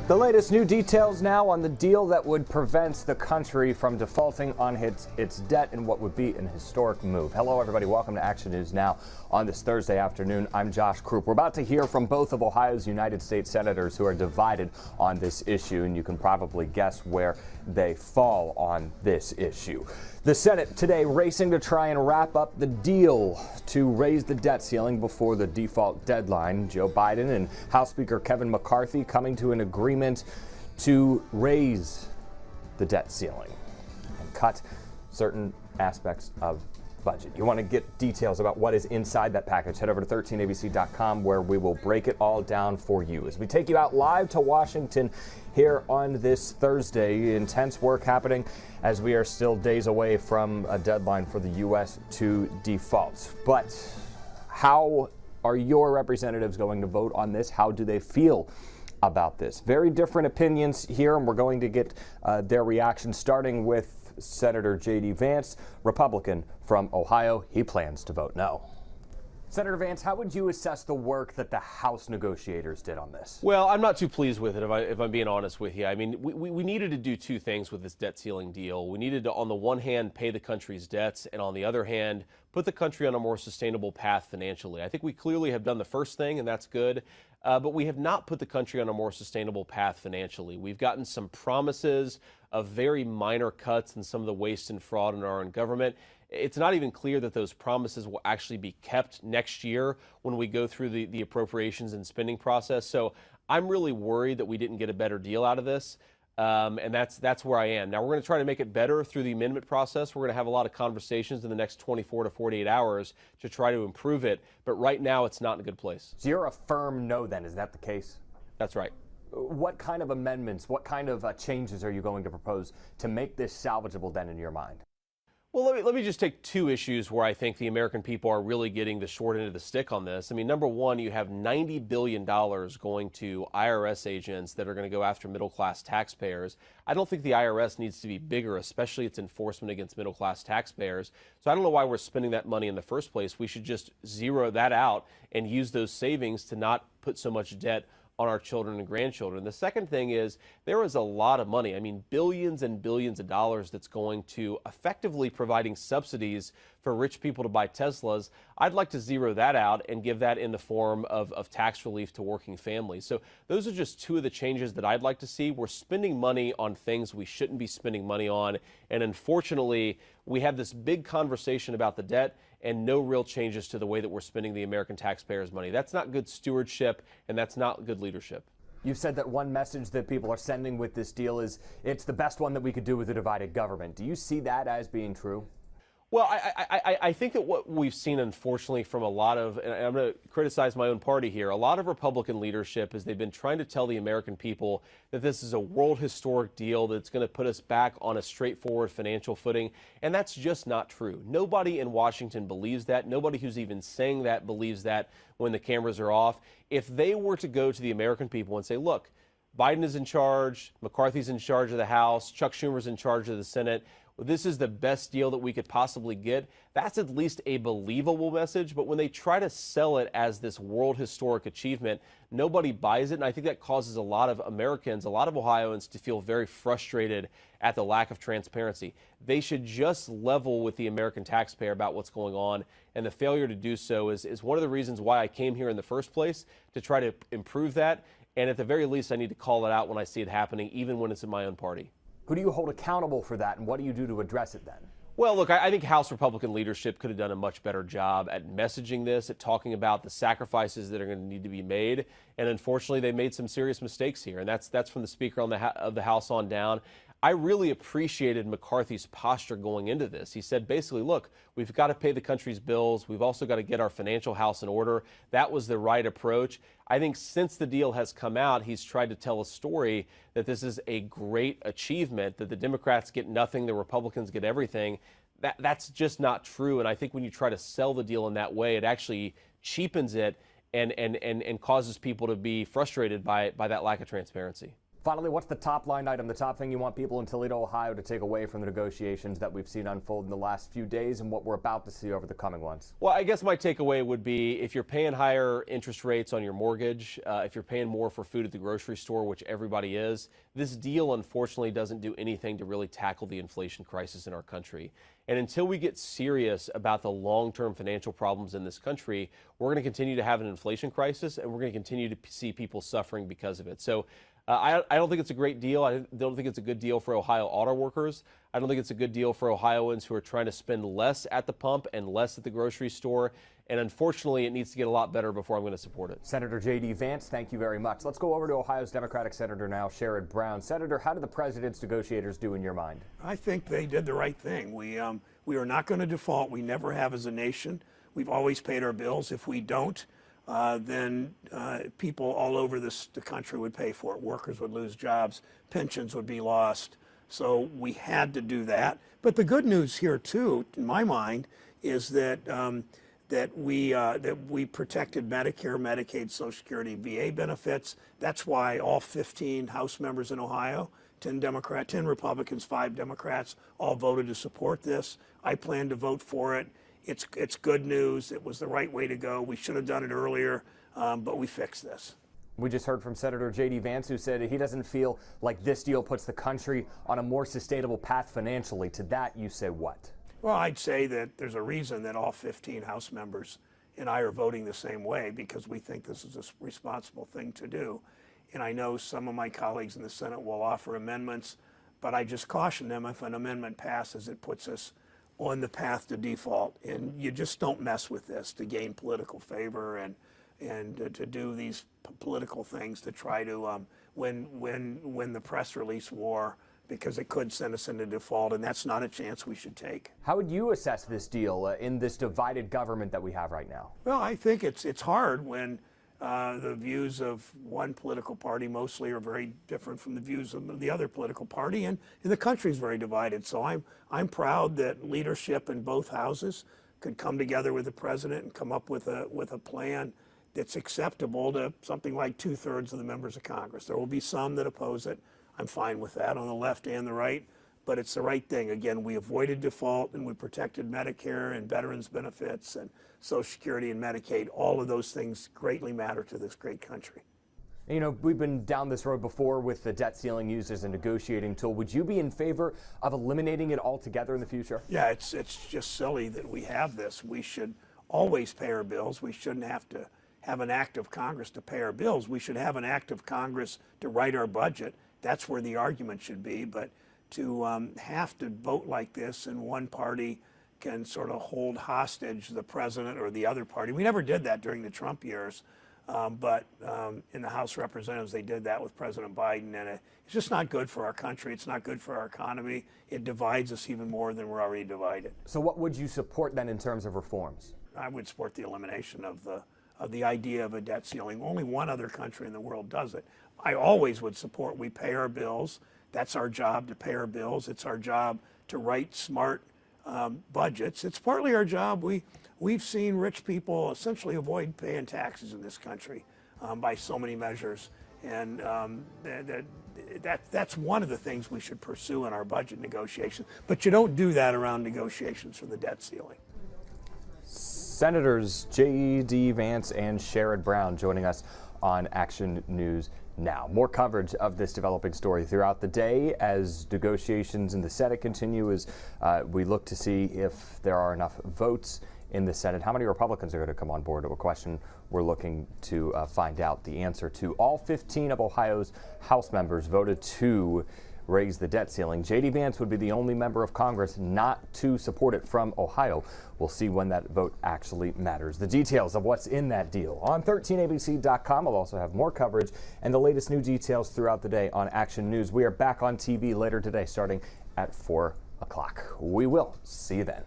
The latest new details now on the deal that would prevent the country from defaulting on its debt in what would be an historic move. Hello, everybody. Welcome to Action News Now on this Thursday afternoon. I'm Josh Krupp. We're about to hear from both of Ohio's United States senators who are divided on this issue, and you can probably guess where they fall on this issue. The Senate today racing to try and wrap up the deal to raise the debt ceiling before the default deadline. Joe Biden and House Speaker Kevin McCarthy coming to an agreement to raise the debt ceiling and cut certain aspects of budget. You want to get details about what is inside that package, head over to 13abc.com where we will break it all down for you. As we take you out live to Washington here on this Thursday, intense work happening as we are still days away from a deadline for the U.S. to default. But how are your representatives going to vote on this? How do they feel about this? Very different opinions here, and we're going to get their reaction, starting with Senator JD Vance, Republican from Ohio. He plans to vote no. Senator Vance, how would you assess the work that the House negotiators did on this? Well, I'm not too pleased with it, if I'm being honest with you. I mean, we needed to do two things with this debt ceiling deal. We needed to, on the one hand, pay the country's debts, and on the other hand, put the country on a more sustainable path financially. I think we clearly have done the first thing, and that's good. But we have not put the country on a more sustainable path financially. We've gotten some promises of very minor cuts in some of the waste and fraud in our own government. It's not even clear that those promises will actually be kept next year when we go through the appropriations and spending process. So I'm really worried that we didn't get a better deal out of this. And that's where I am. Now, we're going to try to make it better through the amendment process. We're going to have a lot of conversations in the next 24 to 48 hours to try to improve it. But right now, it's not in a good place. So you're a firm no then, is that the case? That's right. What kind of amendments, what kind of changes are you going to propose to make this salvageable then in your mind? Well, let me just take two issues where I think the American people are really getting the short end of the stick on this. I mean, number one, you have $90 billion going to IRS agents that are going to go after middle-class taxpayers. I don't think the IRS needs to be bigger, especially its enforcement against middle-class taxpayers. So I don't know why we're spending that money in the first place. We should just zero that out and use those savings to not put so much debt on our children and grandchildren. The second thing is there is a lot of money. I mean, billions and billions of dollars that's going to effectively providing subsidies for rich people to buy Teslas. I'd like to zero that out and give that in the form of tax relief to working families. So those are just two of the changes that I'd like to see. We're spending money on things we shouldn't be spending money on. And unfortunately, we have this big conversation about the debt and no real changes to the way that we're spending the American taxpayers' money. That's not good stewardship, and that's not good leadership. You've said that one message that people are sending with this deal is it's the best one that we could do with a divided government. Do you see that as being true? Well, I think that what we've seen, unfortunately, from a lot of, and I'm going to criticize my own party here, a lot of Republican leadership is they've been trying to tell the American people that this is a world historic deal that's going to put us back on a straightforward financial footing, and that's just not true. Nobody in Washington believes that. Nobody who's even saying that believes that when the cameras are off. If they were to go to the American people and say, look, Biden is in charge, McCarthy's in charge of the House, Chuck Schumer's in charge of the Senate, this is the best deal that we could possibly get, that's at least a believable message. But when they try to sell it as this world historic achievement, nobody buys it. And I think that causes a lot of Americans, a lot of Ohioans to feel very frustrated at the lack of transparency. They should just level with the American taxpayer about what's going on. And the failure to do so is one of the reasons why I came here in the first place, to try to improve that. And at the very least, I need to call it out when I see it happening, even when it's in my own party. Who do you hold accountable for that, and what do you do to address it then? Well, look, I think House Republican leadership could have done a much better job at messaging this, at talking about the sacrifices that are going to need to be made. And unfortunately, they made some serious mistakes here. And that's from the Speaker of the House on down. I really appreciated McCarthy's posture going into this. He said, basically, look, we've got to pay the country's bills. We've also got to get our financial house in order. That was the right approach. I think since the deal has come out, he's tried to tell a story that this is a great achievement, that the Democrats get nothing, the Republicans get everything. That's just not true. And I think when you try to sell the deal in that way, it actually cheapens it and causes people to be frustrated by that lack of transparency. Finally, what's the top line item, the top thing you want people in Toledo, Ohio to take away from the negotiations that we've seen unfold in the last few days and what we're about to see over the coming ones? Well, I guess my takeaway would be if you're paying higher interest rates on your mortgage, if you're paying more for food at the grocery store, which everybody is, this deal unfortunately doesn't do anything to really tackle the inflation crisis in our country. And until we get serious about the long-term financial problems in this country, we're going to continue to have an inflation crisis and we're going to continue to see people suffering because of it. So I don't think it's a great deal. I don't think it's a good deal for Ohio auto workers. I don't think it's a good deal for Ohioans who are trying to spend less at the pump and less at the grocery store. And unfortunately, it needs to get a lot better before I'm going to support it. Senator JD Vance, thank you very much. Let's go over to Ohio's Democratic Senator now, Sherrod Brown. Senator, how did the president's negotiators do in your mind? I think they did the right thing. We are not going to default. We never have as a nation. We've always paid our bills. If we don't, then people all over the country would pay for it. Workers would lose jobs. Pensions would be lost. So we had to do that. But the good news here, too, in my mind, is that we protected Medicare, Medicaid, Social Security, VA benefits. That's why all 15 House members in Ohio, 10 Republicans, 5 Democrats, all voted to support this. I plan to vote for it. It's good news. It was the right way to go. We should have done it earlier, but we fixed this. We just heard from Senator JD Vance, who said he doesn't feel like this deal puts the country on a more sustainable path financially. To that, you say what? Well, I'd say that there's a reason that all 15 House members and I are voting the same way, because we think this is a responsible thing to do. And I know some of my colleagues in the Senate will offer amendments, but I just caution them, if an amendment passes, it puts us on the path to default. And you just don't mess with this to gain political favor and to do these political things to try to win the press release war, because it could send us into default, and that's not a chance we should take. How would you assess this deal in this divided government that we have right now? Well, I think it's hard when the views of one political party mostly are very different from the views of the other political party, and the country's very divided. So I'm proud that leadership in both houses could come together with the president and come up with a plan that's acceptable to something like 2/3 of the members of Congress. There will be some that oppose it. I'm fine with that on the left and the right, but it's the right thing. Again, we avoided default and we protected Medicare and veterans benefits and Social Security and Medicaid. All of those things greatly matter to this great country. You know, we've been down this road before with the debt ceiling used as a negotiating tool. Would you be in favor of eliminating it altogether in the future? Yeah, it's just silly that we have this. We should always pay our bills. We shouldn't have to have an act of Congress to pay our bills. We should have an act of Congress to write our budget. That's where the argument should be. But to have to vote like this, and one party can sort of hold hostage the president or the other party. We never did that during the Trump years, but in the House of Representatives, they did that with President Biden, and it's just not good for our country. It's not good for our economy. It divides us even more than we're already divided. So what would you support then in terms of reforms? I would support the elimination of the idea of a debt ceiling. Only one other country in the world does it. I always would support we pay our bills. That's our job, to pay our bills. It's our job to write smart budgets. It's partly our job. We've seen rich people essentially avoid paying taxes in this country by so many measures. And that's one of the things we should pursue in our budget negotiations. But you don't do that around negotiations for the debt ceiling. Senators JD Vance and Sherrod Brown joining us on Action News Now. More coverage of this developing story throughout the day as negotiations in the Senate continue, as we look to see if there are enough votes in the Senate. How many Republicans are going to come on board? A question we're looking to find out the answer to. All 15 of Ohio's House members voted to raise the debt ceiling. JD Vance would be the only member of Congress not to support it from Ohio. We'll see when that vote actually matters. The details of what's in that deal on 13abc.com. We'll also have more coverage and the latest new details throughout the day on Action News. We are back on TV later today starting at 4 o'clock. We will see you then.